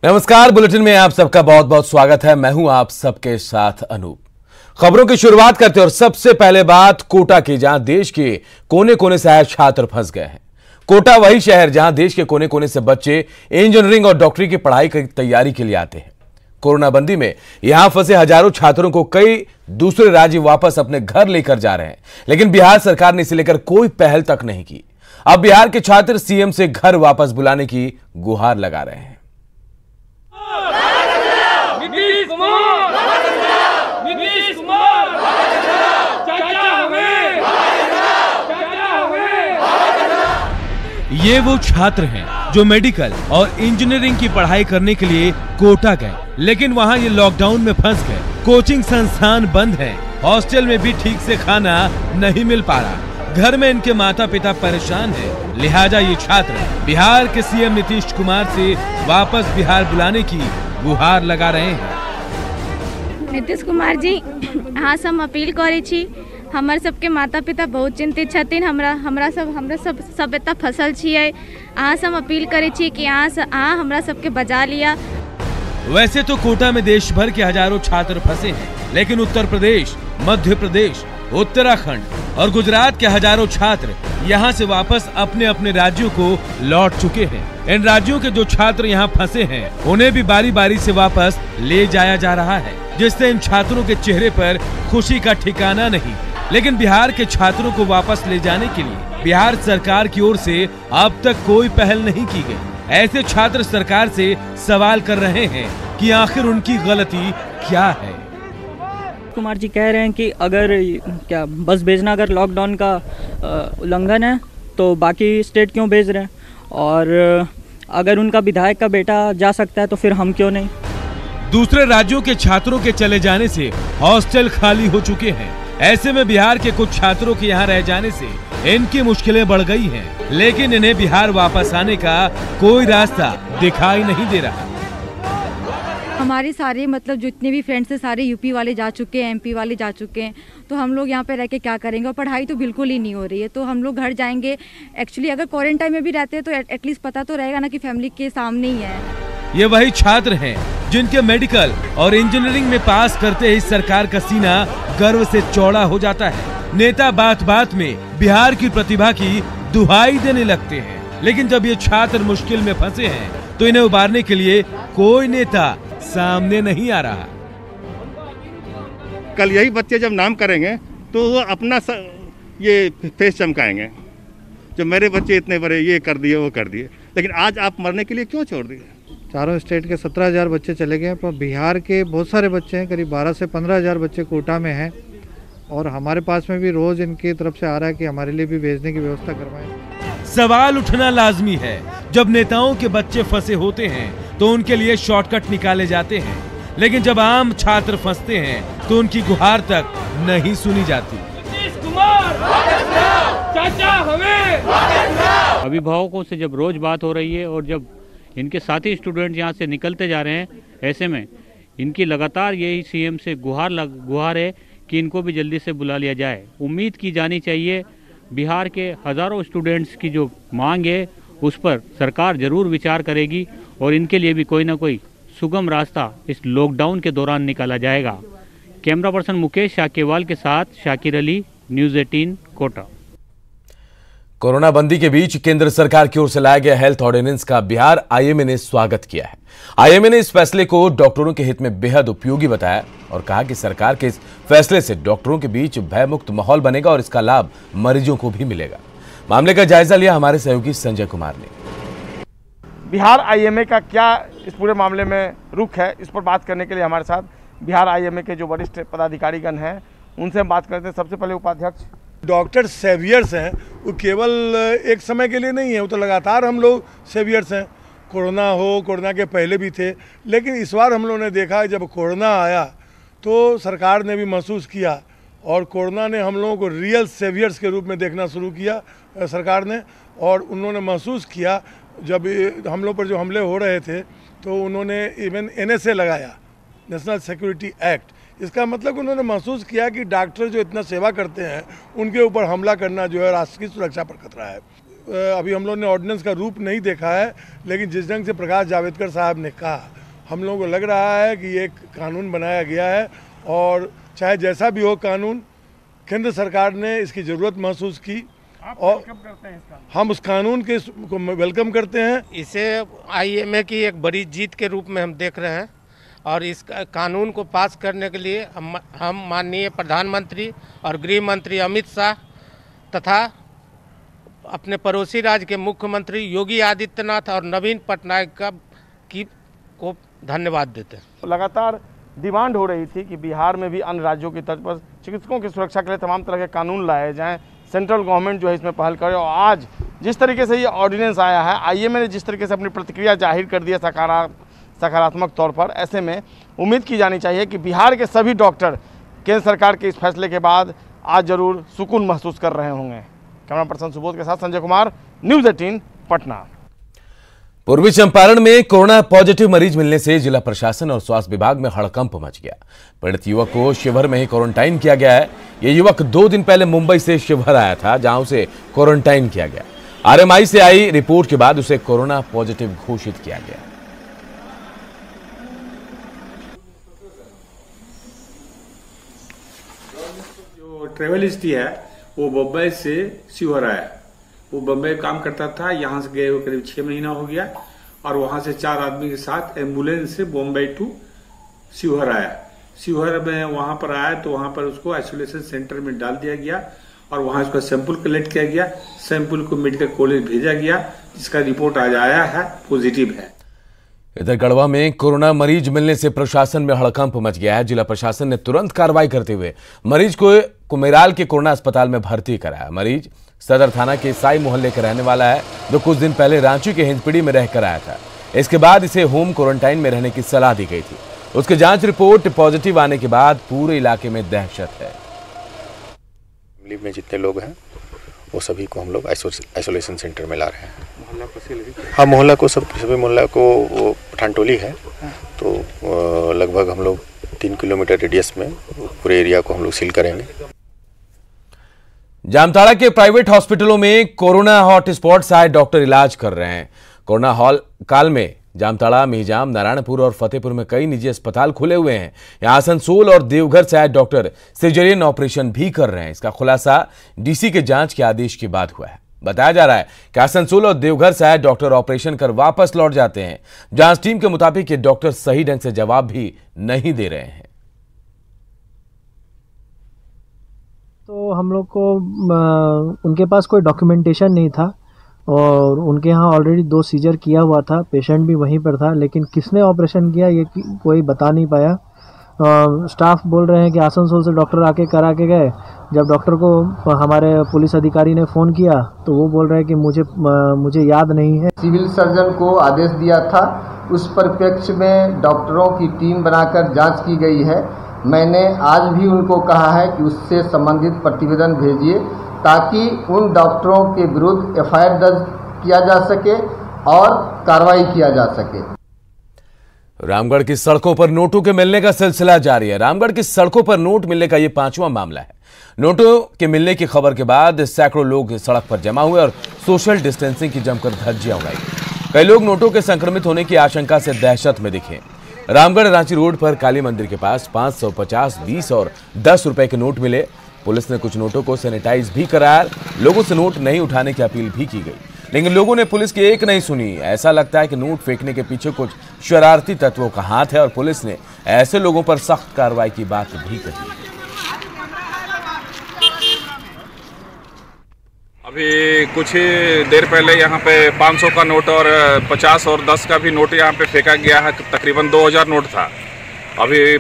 नमस्कार, बुलेटिन में आप सबका बहुत बहुत स्वागत है। मैं हूं आप सबके साथ अनूप। खबरों की शुरुआत करते हैं और सबसे पहले बात कोटा की, जहां देश के कोने कोने से आए छात्र फंस गए हैं। कोटा वही शहर जहां देश के कोने कोने से बच्चे इंजीनियरिंग और डॉक्टरी की पढ़ाई की तैयारी के लिए आते हैं। कोरोना बंदी में यहां फंसे हजारों छात्रों को कई दूसरे राज्य वापस अपने घर लेकर जा रहे हैं, लेकिन बिहार सरकार ने इसे लेकर कोई पहल तक नहीं की। अब बिहार के छात्र सीएम से घर वापस बुलाने की गुहार लगा रहे हैं। ये वो छात्र हैं जो मेडिकल और इंजीनियरिंग की पढ़ाई करने के लिए कोटा गए, लेकिन वहाँ ये लॉकडाउन में फंस गए। कोचिंग संस्थान बंद हैं, हॉस्टल में भी ठीक से खाना नहीं मिल पा रहा, घर में इनके माता पिता परेशान हैं। लिहाजा ये छात्र बिहार के सीएम नीतीश कुमार से वापस बिहार बुलाने की गुहार लगा रहे हैं। नीतीश कुमार जी, हाँ हम अपील करे छी। हमर सबके माता पिता बहुत चिंतित छथिन, हमरा सब एतऽ फसल छियै। अहाँ से हम अपील करे छी कि अहाँ हमरा सबके बचा लिया। वैसे तो कोटा में देश भर के हजारों छात्र फंसे हैं, लेकिन उत्तर प्रदेश, मध्य प्रदेश, उत्तराखंड और गुजरात के हजारों छात्र यहाँ से वापस अपने अपने राज्यों को लौट चुके हैं। इन राज्यों के जो छात्र यहाँ फंसे हैं, उन्हें भी बारी बारी से वापस ले जाया जा रहा है, जिससे इन छात्रों के चेहरे पर खुशी का ठिकाना नहीं। लेकिन बिहार के छात्रों को वापस ले जाने के लिए बिहार सरकार की ओर से अब तक कोई पहल नहीं की गई। ऐसे छात्र सरकार से सवाल कर रहे हैं कि आखिर उनकी गलती क्या है। कुमार जी कह रहे हैं कि अगर क्या बस भेजना अगर लॉकडाउन का उल्लंघन है तो बाकी स्टेट क्यों भेज रहे हैं, और अगर उनका विधायक का बेटा जा सकता है तो फिर हम क्यों नहीं। दूसरे राज्यों के छात्रों के चले जाने से हॉस्टल खाली हो चुके हैं। ऐसे में बिहार के कुछ छात्रों के यहाँ रह जाने से इनकी मुश्किलें बढ़ गई हैं, लेकिन इन्हें बिहार वापस आने का कोई रास्ता दिखाई नहीं दे रहा। हमारे सारे जितने भी फ्रेंड्स हैं सारे यूपी वाले जा चुके हैं, एमपी वाले जा चुके हैं, तो हम लोग यहाँ पे रह के क्या करेंगे। और पढ़ाई तो बिल्कुल ही नहीं हो रही है, तो हम लोग घर जाएंगे। एक्चुअली अगर क्वारंटाइन में भी रहते हैं तो एटलीस्ट पता तो रहेगा ना कि फैमिली के सामने ही है। ये वही छात्र हैं जिनके मेडिकल और इंजीनियरिंग में पास करते ही सरकार का सीना गर्व से चौड़ा हो जाता है। नेता बात बात में बिहार की प्रतिभा की दुहाई देने लगते हैं, लेकिन जब ये छात्र मुश्किल में फंसे हैं तो इन्हें उबारने के लिए कोई नेता सामने नहीं आ रहा। कल यही बच्चे जब नाम करेंगे तो वो अपना ये फेस चमकाएंगे, जो मेरे बच्चे इतने बड़े ये कर दिए वो कर दिए। लेकिन आज आप मरने के लिए क्यों छोड़ दिए? चारों स्टेट के 17,000 बच्चे चले गए, पर बिहार के बहुत सारे बच्चे हैं, करीब 12 से 15,000 बच्चे कोटा में हैं, और हमारे पास में भी रोज इनकी तरफ से आ रहा है कि हमारे लिए भी भेजने की व्यवस्था करवाएं। सवाल उठना लाजमी है, जब नेताओं के बच्चे फंसे होते हैं तो उनके लिए शॉर्टकट निकाले जाते हैं, लेकिन जब आम छात्र फंसते हैं तो उनकी गुहार तक नहीं सुनी जाती। अभिभावकों से जब रोज बात हो रही है और जब इनके साथी स्टूडेंट यहाँ से निकलते जा रहे हैं, ऐसे में इनकी लगातार यही सीएम से गुहार है कि इनको भी जल्दी से बुला लिया जाए। उम्मीद की जानी चाहिए बिहार के हज़ारों स्टूडेंट्स की जो मांग है उस पर सरकार जरूर विचार करेगी और इनके लिए भी कोई ना कोई सुगम रास्ता इस लॉकडाउन के दौरान निकाला जाएगा। कैमरा पर्सन मुकेश शाकेवाल के साथ शाकिर अली, न्यूज़ 18 कोटा। कोरोना बंदी के बीच केंद्र सरकार की ओर से लाया गया हेल्थ ऑर्डिनेंस का बिहार आईएमए ने स्वागत किया है। आईएमए ने इस फैसले को डॉक्टरों के हित में बेहद उपयोगी बताया और कहा कि सरकार के इस फैसले से डॉक्टरों के बीच भयमुक्त माहौल बनेगा और इसका लाभ मरीजों को भी मिलेगा। मामले का जायजा लिया हमारे सहयोगी संजय कुमार ने। बिहार आईएमए का क्या इस पूरे मामले में रुख है, इस पर बात करने के लिए हमारे साथ बिहार आईएमए के जो वरिष्ठ पदाधिकारीगण हैं उनसे हम बात करते हैं। सबसे पहले उपाध्यक्ष डॉक्टर सेवियर्स हैं, वो केवल एक समय के लिए नहीं है, वो तो लगातार हम लोग सेवियर्स हैं। कोरोना हो, कोरोना के पहले भी थे, लेकिन इस बार हम लोगों ने देखा जब कोरोना आया तो सरकार ने भी महसूस किया और कोरोना ने हम लोगों को रियल सेवियर्स के रूप में देखना शुरू किया सरकार ने। और उन्होंने महसूस किया जब हम लोग पर जो हमले हो रहे थे तो उन्होंने इवन NSA लगाया, नेशनल सिक्योरिटी एक्ट। इसका मतलब उन्होंने महसूस किया कि डॉक्टर जो इतना सेवा करते हैं उनके ऊपर हमला करना जो है राष्ट्र की सुरक्षा पर खतरा है। अभी हम लोग ने ऑर्डिनेंस का रूप नहीं देखा है, लेकिन जिस ढंग से प्रकाश जावड़ेकर साहब ने कहा, हम लोगों को लग रहा है कि एक कानून बनाया गया है और चाहे जैसा भी हो कानून, केंद्र सरकार ने इसकी ज़रूरत महसूस की और हम उस कानून के को वेलकम करते हैं। इसे IMA की एक बड़ी जीत के रूप में हम देख रहे हैं और इस कानून को पास करने के लिए हम माननीय प्रधानमंत्री और गृह मंत्री अमित शाह तथा अपने पड़ोसी राज्य के मुख्यमंत्री योगी आदित्यनाथ और नवीन पटनायक को धन्यवाद देते हैं। लगातार डिमांड हो रही थी कि बिहार में भी अन्य राज्यों की तर्ज पर चिकित्सकों की सुरक्षा के लिए तमाम तरह के कानून लाए जाएं, सेंट्रल गवर्नमेंट जो है इसमें पहल करे। और आज जिस तरीके से ये ऑर्डिनेंस आया है, IMA ने जिस तरीके से अपनी प्रतिक्रिया जाहिर कर दी है सकारात्मक तौर पर, ऐसे में उम्मीद की जानी चाहिए कि बिहार के सभी डॉक्टर केंद्र सरकार के इस फैसले के बाद आज जरूर सुकून महसूस कर रहे होंगे। कैमरा पर्सन सुबोध के साथ संजय कुमार, न्यूज़ 18 पटना। पूर्वी चंपारण में कोरोना पॉजिटिव मरीज मिलने से जिला प्रशासन और स्वास्थ्य विभाग में हड़कंप मच गया। पीड़ित युवक को शिवहर में ही क्वारंटाइन किया गया है। ये युवक 2 दिन पहले मुंबई से शिवहर आया था, जहां उसे क्वारंटाइन किया गया। RMI से आई रिपोर्ट के बाद उसे कोरोना पॉजिटिव घोषित किया गया। जो ट्रेवल हिस्ट्री है वो बम्बई से शिवहर आया। वो बम्बई काम करता था, यहाँ से गए हुए करीब 6 महीना हो गया और वहां से 4 आदमी के साथ एम्बुलेंस से बम्बई टू शिवहर आया। शिवहर में वहां पर आया तो वहां पर उसको आइसोलेशन सेंटर में डाल दिया गया और वहां उसका सैंपल कलेक्ट किया गया। सैंपल को मेडिकल कॉलेज भेजा गया, जिसका रिपोर्ट आज आया है, पॉजिटिव है। इधर गढ़वा में कोरोना मरीज मिलने से प्रशासन में हड़कंप मच गया है। जिला प्रशासन ने तुरंत कार्रवाई करते हुए मरीज को कुमेराल के कोरोना अस्पताल में भर्ती कराया। मरीज सदर थाना के साई मोहल्ले का रहने वाला है, जो कुछ दिन पहले रांची के हिंदपीढ़ी में रहकर आया था। इसके बाद इसे होम क्वारंटाइन में रहने की सलाह दी गई थी। उसकी जांच रिपोर्ट पॉजिटिव आने के बाद पूरे इलाके में दहशत है। फैमिली में जितने लोग हैं वो सभी को हम लोग आइसोलेशन सेंटर में ला रहे हैं। हाँ, मोहल्ला को सभी मोहल्ला को, वो पठानटोली है तो लगभग हम लोग 3 किलोमीटर रेडियस में पूरे एरिया को हम लोग सील करेंगे। जामताड़ा के प्राइवेट हॉस्पिटलों में कोरोना हॉटस्पॉट से आए डॉक्टर इलाज कर रहे हैं। कोरोना हॉल काल में जामताड़ा, मिहिजाम, नारायणपुर और फतेहपुर में कई निजी अस्पताल खुले हुए हैं। यहां आसनसोल और देवघर से आए डॉक्टर सर्जरी ऑपरेशन भी कर रहे हैं। इसका खुलासा DC के जांच के आदेश के बाद हुआ है। बताया जा रहा है कि आसनसोल और देवघर से आए डॉक्टर ऑपरेशन कर वापस लौट जाते हैं। जांच टीम के मुताबिक ये डॉक्टर सही ढंग से जवाब भी नहीं दे रहे हैं। तो हम लोग को उनके पास कोई डॉक्यूमेंटेशन नहीं था और उनके यहाँ ऑलरेडी 2 सीजर किया हुआ था, पेशेंट भी वहीं पर था, लेकिन किसने ऑपरेशन किया ये कोई बता नहीं पाया। स्टाफ बोल रहे हैं कि आसनसोल से डॉक्टर आके करा के गए। जब डॉक्टर को हमारे पुलिस अधिकारी ने फ़ोन किया तो वो बोल रहे हैं कि मुझे याद नहीं है। सिविल सर्जन को आदेश दिया था, उस परिप्रेक्ष्य में डॉक्टरों की टीम बनाकर जांच की गई है। मैंने आज भी उनको कहा है कि उससे संबंधित प्रतिवेदन भेजिए ताकि उन डॉक्टरों के विरुद्ध FIR दर्ज किया जा सके और कार्रवाई किया जा सके। रामगढ़ की सड़कों पर नोटों के मिलने का सिलसिला जारी है। रामगढ़ की सड़कों पर नोट मिलने का यह 5वां मामला है। नोटों के मिलने की खबर के बाद सैकड़ों लोग सड़क पर जमा हुए और सोशल डिस्टेंसिंग की जमकर धज्जियां उड़ाई। कई लोग नोटों के संक्रमित होने की आशंका से दहशत में दिखे। रामगढ़ रांची रोड पर काली मंदिर के पास 500, 50, 20 और 10 रुपए के नोट मिले। पुलिस ने कुछ नोटों को सैनिटाइज भी कराया। लोगों से नोट नहीं उठाने की अपील भी की गई, लेकिन लोगों ने पुलिस की एक नहीं सुनी। ऐसा लगता है कि नोट फेंकने के पीछे कुछ शरारती तत्वों का हाथ है और पुलिस ने ऐसे लोगों पर सख्त कार्रवाई की बात भी कही। अभी कुछ ही देर पहले यहाँ पे 500 का नोट और 50 और 10 का भी नोट यहाँ पे फेंका गया है। तकरीबन 2000 नोट था। अभी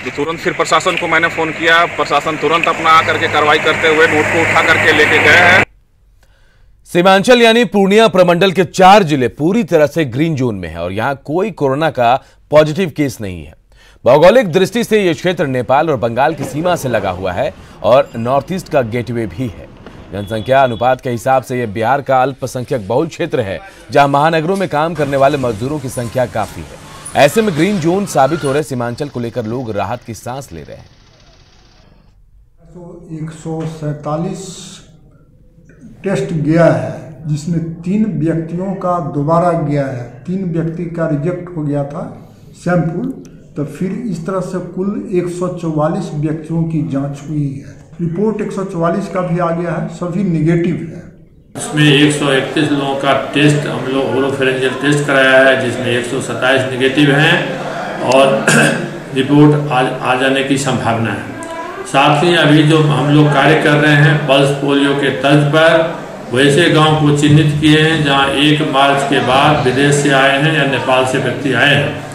तुरंत फिर प्रशासन को मैंने फोन किया, प्रशासन तुरंत अपना आकर के कार्रवाई करते हुए नोट को उठा करके लेके गए हैं। सीमांचल यानी पूर्णिया प्रमंडल के 4 जिले पूरी तरह से ग्रीन जोन में है और यहां कोई कोरोना का पॉजिटिव केस नहीं है। भौगोलिक दृष्टि से यह क्षेत्र नेपाल और बंगाल की सीमा से लगा हुआ है और नॉर्थ ईस्ट का गेटवे भी है। जनसंख्या अनुपात के हिसाब से यह बिहार का अल्पसंख्यक बहुल क्षेत्र है, जहां महानगरों में काम करने वाले मजदूरों की संख्या काफी है। ऐसे में ग्रीन जोन साबित हो रहे सीमांचल को लेकर लोग राहत की सांस ले रहे हैं। 147 टेस्ट गया है जिसमें 3 व्यक्तियों का दोबारा गया है, 3 व्यक्ति का रिजेक्ट हो गया था सैंपल, तो फिर इस तरह से कुल 144 व्यक्तियों की जांच हुई है। रिपोर्ट 144 का भी आ गया है, सभी निगेटिव है। इसमें 131 लोगों का टेस्ट हम लोग ओरोफेरेंजियल टेस्ट कराया है, जिसमें 127 निगेटिव हैं और रिपोर्ट आ जाने की संभावना है। साथ ही अभी जो हम लोग कार्य कर रहे हैं पल्स पोलियो के तर्ज पर, वैसे गांव को चिन्हित किए हैं जहां 1 मार्च के बाद विदेश से आए हैं या नेपाल से व्यक्ति आए हैं।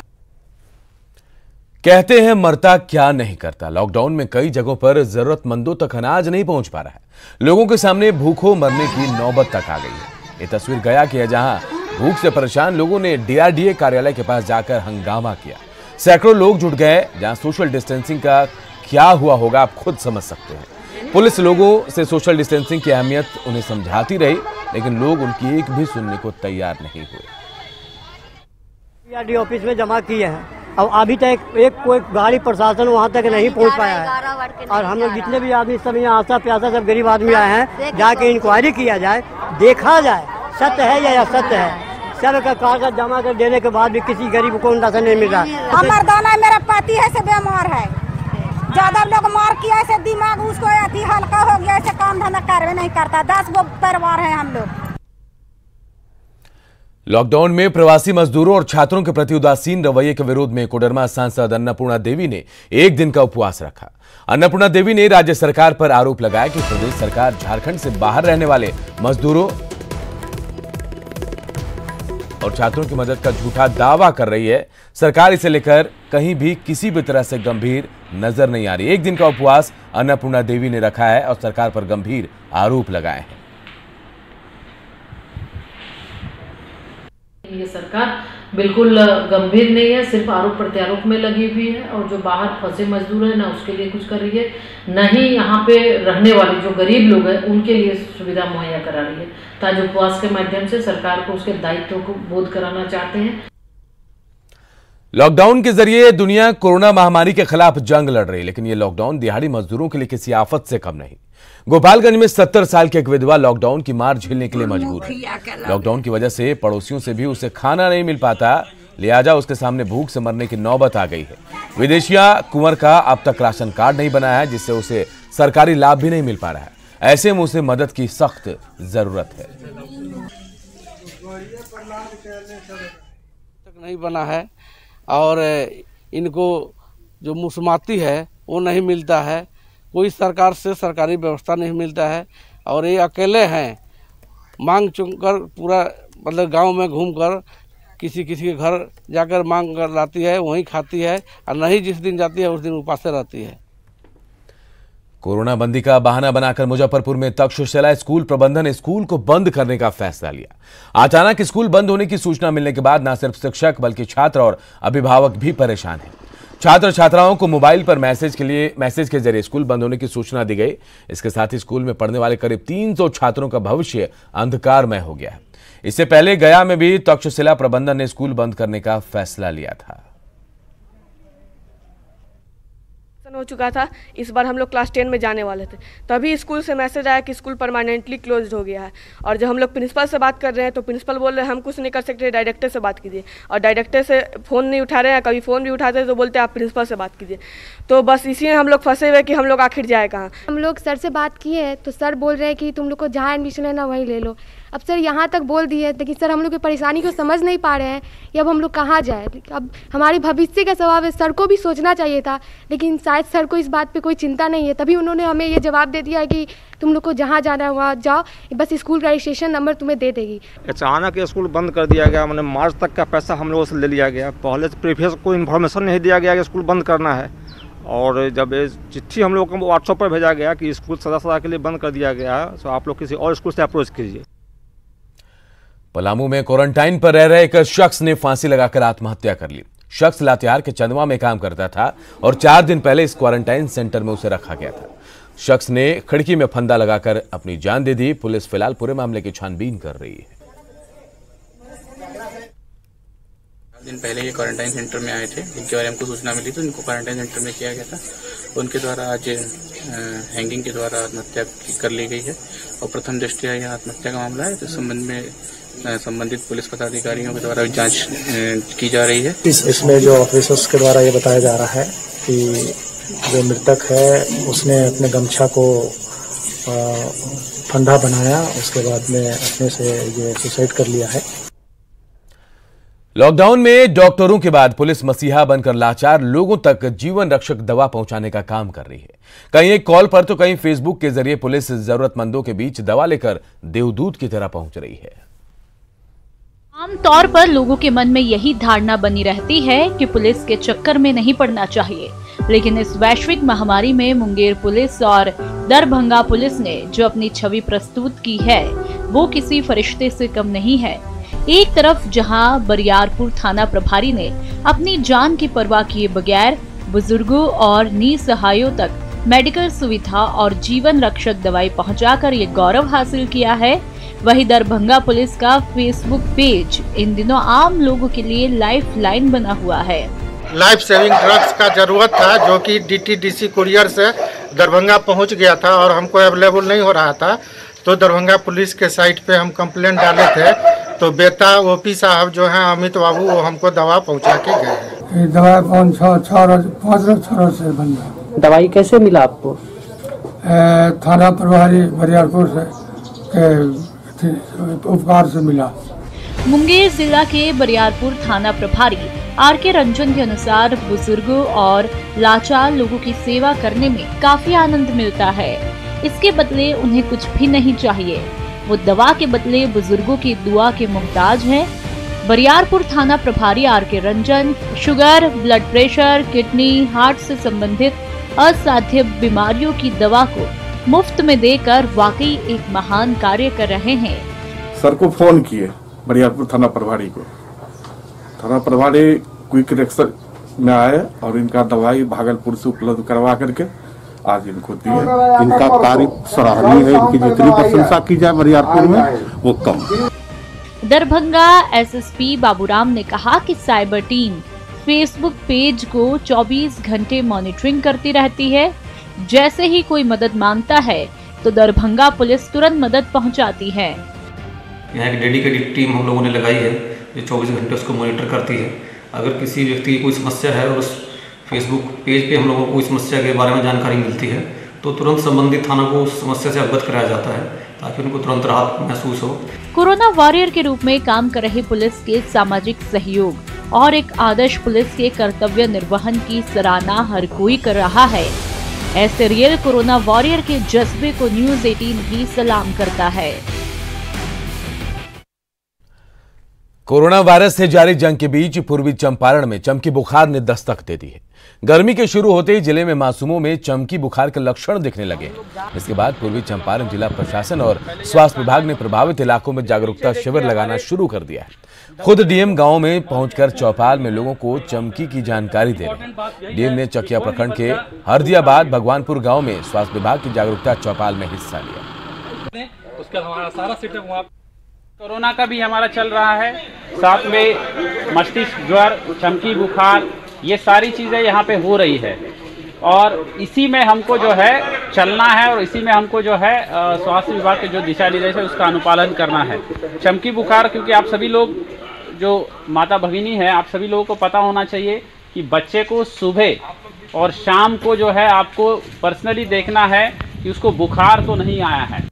कहते हैं मरता क्या नहीं करता। लॉकडाउन में कई जगहों पर जरूरतमंदों तक अनाज नहीं पहुंच पा रहा है। लोगों के सामने भूखों मरने की नौबत तक आ गई है। ये तस्वीर गया की है, जहां भूख से परेशान लोगों ने DRDA कार्यालय के पास जाकर हंगामा किया। सैकड़ों लोग जुट गए। जहां सोशल डिस्टेंसिंग का क्या हुआ होगा आप खुद समझ सकते हैं। पुलिस लोगों से सोशल डिस्टेंसिंग की अहमियत उन्हें समझाती रही, लेकिन लोग उनकी एक भी सुनने को तैयार नहीं हुए। DRDA ऑफिस में जमा किए हैं, अब अभी तक एक कोई गाड़ी प्रशासन वहाँ तक नहीं पहुँच पाया है। और हम लोग जितने भी आदमी सब यहाँ आशा प्यासा सब गरीब आदमी आए हैं, जाके इंक्वायरी किया जाए, देखा जाए सत्य है या असत्य है। सब का कागज जमा कर देने के बाद भी किसी गरीब को राशन नहीं मिल रहा। हमारा दाना मेरा पति है से बीमार है, ज्यादा लोग मार किया ऐसे दिमाग उसको अति हल्का हो गया, ऐसे काम धंधा करवे नहीं करता। 10 गो परिवार है हम लोग। लॉकडाउन में प्रवासी मजदूरों और छात्रों के प्रति उदासीन रवैये के विरोध में कोडरमा सांसद अन्नपूर्णा देवी ने 1 दिन का उपवास रखा। अन्नपूर्णा देवी ने राज्य सरकार पर आरोप लगाया कि प्रदेश सरकार झारखंड से बाहर रहने वाले मजदूरों और छात्रों की मदद का झूठा दावा कर रही है। सरकार इसे लेकर कहीं भी किसी भी तरह से गंभीर नजर नहीं आ रही। 1 दिन का उपवास अन्नपूर्णा देवी ने रखा है और सरकार पर गंभीर आरोप लगाए हैं। ये सरकार बिल्कुल गंभीर नहीं है, सिर्फ आरोप प्रत्यारोप में लगी हुई है और जो बाहर फंसे मजदूर है ना उसके लिए कुछ कर रही है, न ही यहाँ पे रहने वाले जो गरीब लोग हैं उनके लिए सुविधा मुहैया करा रही है। ताकि उपवास के माध्यम से सरकार को उसके दायित्व को बोध कराना चाहते हैं। लॉकडाउन के जरिए दुनिया कोरोना महामारी के खिलाफ जंग लड़ रही है, लेकिन ये लॉकडाउन दिहाड़ी मजदूरों के लिए किसी आफत से कम नहीं। गोपालगंज में 70 साल की एक विधवा लॉकडाउन की मार झेलने के लिए मजबूर है। लॉकडाउन की वजह से पड़ोसियों से भी उसे खाना नहीं मिल पाता, लिहाजा उसके सामने भूख से मरने की नौबत आ गई है। विदेशिया कुंवर का अब तक राशन कार्ड नहीं बना है, जिससे उसे सरकारी लाभ भी नहीं मिल पा रहा है। ऐसे में उसे मदद की सख्त जरूरत है। नहीं बना है और इनको जो मुसमाती है वो नहीं मिलता है, कोई सरकार से सरकारी व्यवस्था नहीं मिलता है और ये अकेले हैं। मांग चुन कर पूरा मतलब गांव में घूमकर किसी के घर जाकर मांग कर लाती है, वहीं खाती है और नहीं जिस दिन जाती है उस दिन उपास रहती है। कोरोना बंदी का बहाना बनाकर मुजफ्फरपुर में तक्षशिला स्कूल प्रबंधन स्कूल को बंद करने का फैसला लिया। अचानक स्कूल बंद होने की सूचना मिलने के बाद न सिर्फ शिक्षक बल्कि छात्र और अभिभावक भी परेशान हैं। छात्र छात्राओं को मोबाइल पर मैसेज के जरिए स्कूल बंद होने की सूचना दी गई। इसके साथ ही स्कूल में पढ़ने वाले करीब 300 छात्रों का भविष्य अंधकारमय हो गया है। इससे पहले गया में भी तक्षशिला प्रबंधन ने स्कूल बंद करने का फैसला लिया था। हो चुका था, इस बार हम लोग क्लास 10 में जाने वाले थे, तभी स्कूल से मैसेज आया कि स्कूल परमानेंटली क्लोज्ड हो गया है। और जब हम लोग प्रिंसिपल से बात कर रहे हैं तो प्रिंसिपल बोल रहे हैं हम कुछ नहीं कर सकते, डायरेक्टर से बात कीजिए। और डायरेक्टर से फ़ोन नहीं उठा रहे हैं, कभी फ़ोन भी उठाते हैं तो बोलते हैं आप प्रिंसिपल से बात कीजिए। तो बस इसी में हम लोग फंसे हुए कि हम लोग आखिर जाए कहाँ। हम लोग सर से बात किए हैं तो सर बोल रहे हैं कि तुम लोग को जहाँ एडमिशन लेना वहीं ले लो। अब सर यहाँ तक बोल दिए लेकिन सर हम लोग की परेशानी को समझ नहीं पा रहे हैं कि अब हम लोग कहाँ जाए। अब हमारे भविष्य का सवाल है, सर को भी सोचना चाहिए था, लेकिन शायद सर को इस बात पे कोई चिंता नहीं है, तभी उन्होंने हमें ये जवाब दे दिया है कि तुम लोग को जहाँ जाना है वहाँ जाओ, बस स्कूल का रजिस्ट्रेशन नंबर तुम्हें दे देगी। अचानक स्कूल बंद कर दिया गया, मैंने मार्च तक का पैसा हम लोगों से ले लिया गया। पहले से प्रीवियस कोई इन्फॉर्मेशन नहीं दिया गया कि स्कूल बंद करना है। और जब चिट्ठी हम लोग को व्हाट्सएप पर भेजा गया कि स्कूल सदा के लिए बंद कर दिया गया है, तो आप लोग किसी और स्कूल से अप्रोच कीजिए। पलामू में क्वारंटाइन पर रह रहे एक शख्स ने फांसी लगाकर आत्महत्या कर ली। शख्स लातेहार के चंदवा में काम करता था और 4 दिन पहले इस क्वारंटाइन सेंटर में उसे रखा गया था। शख्स ने खिड़की में फंदा लगाकर अपनी जान दे दी। पुलिस फिलहाल पूरे मामले की छानबीन कर रही है। दिन पहले ये क्वारंटाइन सेंटर में आए थे, जिनके बारे में हमको सूचना मिली तो इनको क्वारंटाइन सेंटर में किया गया था। उनके द्वारा आज हैंगिंग के द्वारा आत्महत्या कर ली गई है और प्रथम दृष्टया यह आत्महत्या का मामला है। तो संबंध में संबंधित पुलिस पदाधिकारियों के द्वारा जांच की जा रही है। इसमें जो ऑफिसर्स के द्वारा ये बताया जा रहा है कि जो मृतक है उसने अपने गमछा को ठंडा बनाया, उसके बाद में अपने से ये सुसाइड कर लिया है। लॉकडाउन में डॉक्टरों के बाद पुलिस मसीहा बनकर लाचार लोगों तक जीवन रक्षक दवा पहुंचाने का काम कर रही है। कहीं एक कॉल पर तो कहीं फेसबुक के जरिए पुलिस जरूरतमंदों के बीच दवा लेकर देवदूत की तरह पहुंच रही है। आमतौर पर लोगों के मन में यही धारणा बनी रहती है कि पुलिस के चक्कर में नहीं पड़ना चाहिए, लेकिन इस वैश्विक महामारी में मुंगेर पुलिस और दरभंगा पुलिस ने जो अपनी छवि प्रस्तुत की है वो किसी फरिश्ते से कम नहीं है। एक तरफ जहां बरियारपुर थाना प्रभारी ने अपनी जान की परवाह किए बगैर बुजुर्गों और निसहायों तक मेडिकल सुविधा और जीवन रक्षक दवाई पहुंचाकर ये गौरव हासिल किया है, वहीं दरभंगा पुलिस का फेसबुक पेज इन दिनों आम लोगों के लिए लाइफ लाइन बना हुआ है। लाइफ सेविंग ड्रग्स का जरूरत था जो कि DTDC कुरियर से दरभंगा पहुंच गया था और हमको अवेलेबल नहीं हो रहा था, तो दरभंगा पुलिस के साइट पे हम कंप्लेंट डाले थे, तो बेटा OP साहब जो हैं अमित बाबू वो हमको दवा पहुंचा के गए हैं। दवाई 5 रोज से बन गया। दवाई कैसे मिला आपको? थाना प्रभारी बरियारपुर से उपकार से मिला। मुंगेर जिला के बरियारपुर थाना प्रभारी RK रंजन के अनुसार बुजुर्गों और लाचार लोगों की सेवा करने में काफी आनंद मिलता है। इसके बदले उन्हें कुछ भी नहीं चाहिए, वो दवा के बदले बुजुर्गों की दुआ के मुहताज हैं। बरियारपुर थाना प्रभारी RK Ranjan sugar, blood pressure, kidney, heart से संबंधित असाध्य बीमारियों की दवा को मुफ्त में देकर वाकई एक महान कार्य कर रहे हैं। सर को फोन किए, बरियारपुर थाना प्रभारी को, थाना प्रभारी क्विक रिएक्शन में आए और इनका दवाई भागलपुर से उपलब्ध करवा करके आज इनको दिए। इनका कार्य सराहनीय है, इनकी जितनी प्रशंसा की जाए बरियारपुर में वो कम। दरभंगा SSP बाबूराम ने कहा कि साइबर टीम फेसबुक पेज को 24 घंटे मॉनिटरिंग करती रहती है। जैसे ही कोई मदद मांगता है तो दरभंगा पुलिस तुरंत मदद पहुंचाती है। यहाँ एक डेडिकेटेड टीम हम लोगों ने लगाई है जो 24 घंटे उसको मॉनिटर करती है। अगर किसी व्यक्ति की कोई समस्या है और उस फेसबुक पेज पे हम लोगों को इस समस्या के बारे में जानकारी मिलती है तो तुरंत संबंधित थाना को उस समस्या से अवगत कराया जाता है ताकि उनको तुरंत राहत महसूस हो। कोरोना वॉरियर के रूप में काम कर रहे पुलिस के सामाजिक सहयोग और एक आदर्श पुलिस के कर्तव्य निर्वहन की सराहना हर कोई कर रहा है। ऐसे रियल कोरोना वॉरियर के जज्बे को न्यूज़ 18 भी सलाम करता है। कोरोना वायरस से जारी जंग के बीच पूर्वी चंपारण में चमकी बुखार ने दस्तक दे दी है। गर्मी के शुरू होते ही जिले में मासूमों में चमकी बुखार के लक्षण दिखने लगे। इसके बाद पूर्वी चंपारण जिला प्रशासन और स्वास्थ्य विभाग ने प्रभावित इलाकों में जागरूकता शिविर लगाना शुरू कर दिया है। खुद डीएम गांव में पहुंचकर चौपाल में लोगों को चमकी की जानकारी दे रहे हैं। डीएम ने चकिया प्रखंड के हरदियाबाद भगवानपुर गाँव में स्वास्थ्य विभाग की जागरूकता चौपाल में हिस्सा लिया। उसका हमारा सारा सेटअप वहाँ कोरोना का भी हमारा चल रहा है, साथ में मस्तिष्क ज्वर, चमकी बुखार, ये सारी चीज़ें यहाँ पे हो रही है और इसी में हमको जो है चलना है और इसी में हमको जो है स्वास्थ्य विभाग के जो दिशा निर्देश है उसका अनुपालन करना है। चमकी बुखार, क्योंकि आप सभी लोग जो माता भगिनी है, आप सभी लोगों को पता होना चाहिए कि बच्चे को सुबह और शाम को जो है आपको पर्सनली देखना है कि उसको बुखार तो नहीं आया है।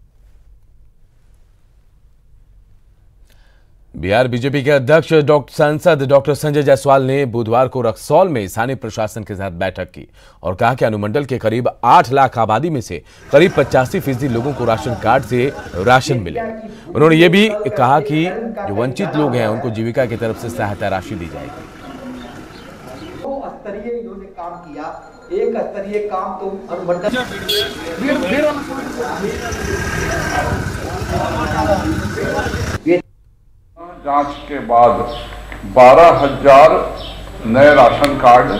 बिहार बीजेपी के अध्यक्ष सांसद डॉक्टर संजय जायसवाल ने बुधवार को रक्सौल में स्थानीय प्रशासन के साथ बैठक की और कहा कि अनुमंडल के करीब 8 लाख आबादी में से करीब 85% लोगों को राशन कार्ड से राशन मिले। उन्होंने ये भी कहा कि जो वंचित लोग हैं उनको जीविका की तरफ से सहायता राशि दी जाएगी। स्तरीय इन्होंने काम किया, एक स्तरीय काम तो अनुमंडल जांच के बाद 12,000 नए राशन कार्ड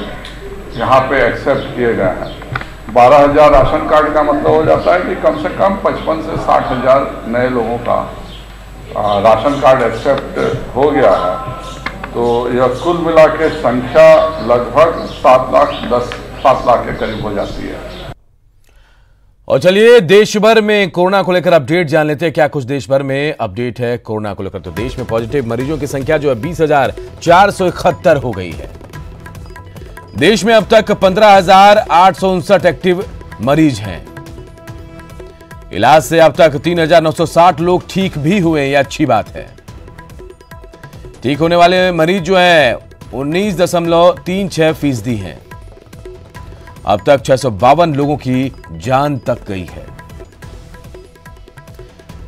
यहाँ पे एक्सेप्ट किए गए हैं। 12,000 राशन कार्ड का मतलब हो जाता है कि कम से कम 55 से 60,000 नए लोगों का राशन कार्ड एक्सेप्ट हो गया है। तो यह कुल मिला के संख्या लगभग 7 लाख के करीब हो जाती है। और चलिए देश भर में कोरोना को लेकर अपडेट जान लेते हैं। क्या कुछ देश भर में अपडेट है कोरोना को लेकर। तो देश में पॉजिटिव मरीजों की संख्या जो है 20,471 हो गई है। देश में अब तक 15,859 एक्टिव मरीज हैं। इलाज से अब तक 3,960 लोग ठीक भी हुए हैं, यह अच्छी बात है। ठीक होने वाले मरीज जो है 19.36% हैं। अब तक 652 लोगों की जान तक गई है।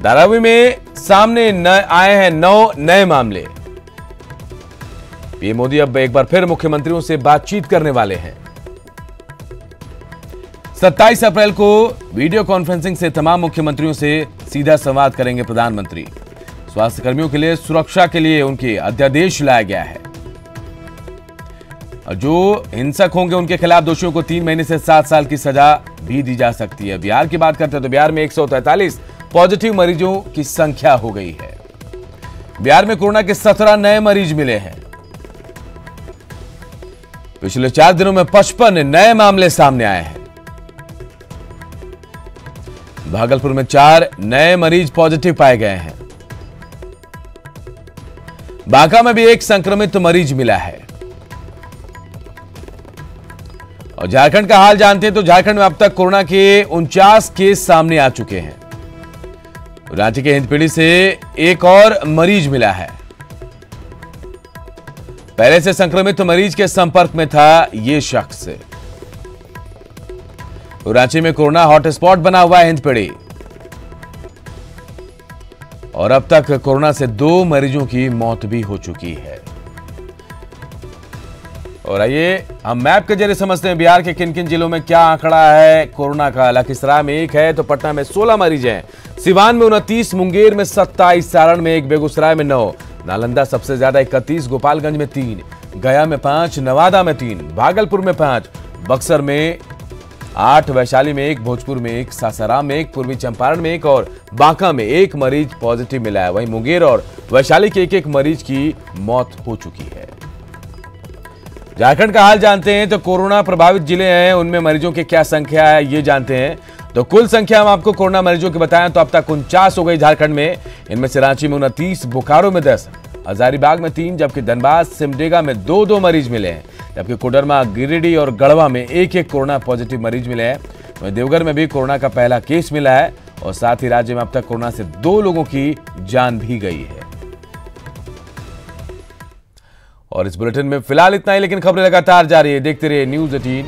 धारावी में सामने आए हैं 9 नए मामले। पीएम मोदी अब एक बार फिर मुख्यमंत्रियों से बातचीत करने वाले हैं। 27 अप्रैल को वीडियो कॉन्फ्रेंसिंग से तमाम मुख्यमंत्रियों से सीधा संवाद करेंगे प्रधानमंत्री। स्वास्थ्य कर्मियों के लिए सुरक्षा के लिए उनके अध्यादेश लाया गया है। जो हिंसक होंगे उनके खिलाफ दोषियों को 3 महीने से 7 साल की सजा भी दी जा सकती है। बिहार की बात करते हैं तो बिहार में 143 पॉजिटिव मरीजों की संख्या हो गई है। बिहार में कोरोना के 17 नए मरीज मिले हैं। पिछले 4 दिनों में 55 नए मामले सामने आए हैं। भागलपुर में 4 नए मरीज पॉजिटिव पाए गए हैं। बांका में भी 1 संक्रमित मरीज मिला है। और झारखंड का हाल जानते हैं तो झारखंड में अब तक कोरोना के 49 केस सामने आ चुके हैं। रांची के हिंदपीढ़ी से एक और मरीज मिला है। पहले से संक्रमित मरीज के संपर्क में था यह शख्स। रांची में कोरोना हॉटस्पॉट बना हुआ है हिंदपीढ़ी। और अब तक कोरोना से 2 मरीजों की मौत भी हो चुकी है। और आइए हम मैप के जरिए समझते हैं बिहार के किन किन जिलों में क्या आंकड़ा है कोरोना का। लखीसराय में 1 है तो पटना में 16 मरीज हैं। सिवान में 29, मुंगेर में 27, सारण में 1, बेगूसराय में 9, नालंदा सबसे ज्यादा 31, गोपालगंज में 3, गया में 5, नवादा में 3, भागलपुर में 5, बक्सर में 8, वैशाली में 1, भोजपुर में 1, सासाराम में 1, पूर्वी चंपारण में 1 और बांका में 1 मरीज पॉजिटिव मिला है। वहीं मुंगेर और वैशाली के 1-1 मरीज की मौत हो चुकी है। झारखंड का हाल जानते हैं तो कोरोना प्रभावित जिले हैं उनमें मरीजों की क्या संख्या है ये जानते हैं। तो कुल संख्या हम आपको कोरोना मरीजों की बताएं तो अब तक 49 हो गई झारखंड में। इनमें से रांची में 29, बोकारो में 10, हजारीबाग में 3, जबकि धनबाद सिमडेगा में 2-2 मरीज मिले हैं। जबकि कोडरमा, गिरिडीह और गढ़वा में 1-1 कोरोना पॉजिटिव मरीज मिले हैं। वहीं देवघर में भी कोरोना का पहला केस मिला है और साथ ही राज्य में अब तक कोरोना से 2 लोगों की जान भी गई है। और इस बुलेटिन में फिलहाल इतना ही, लेकिन खबरें लगातार जारी है। देखते रहिए News 18।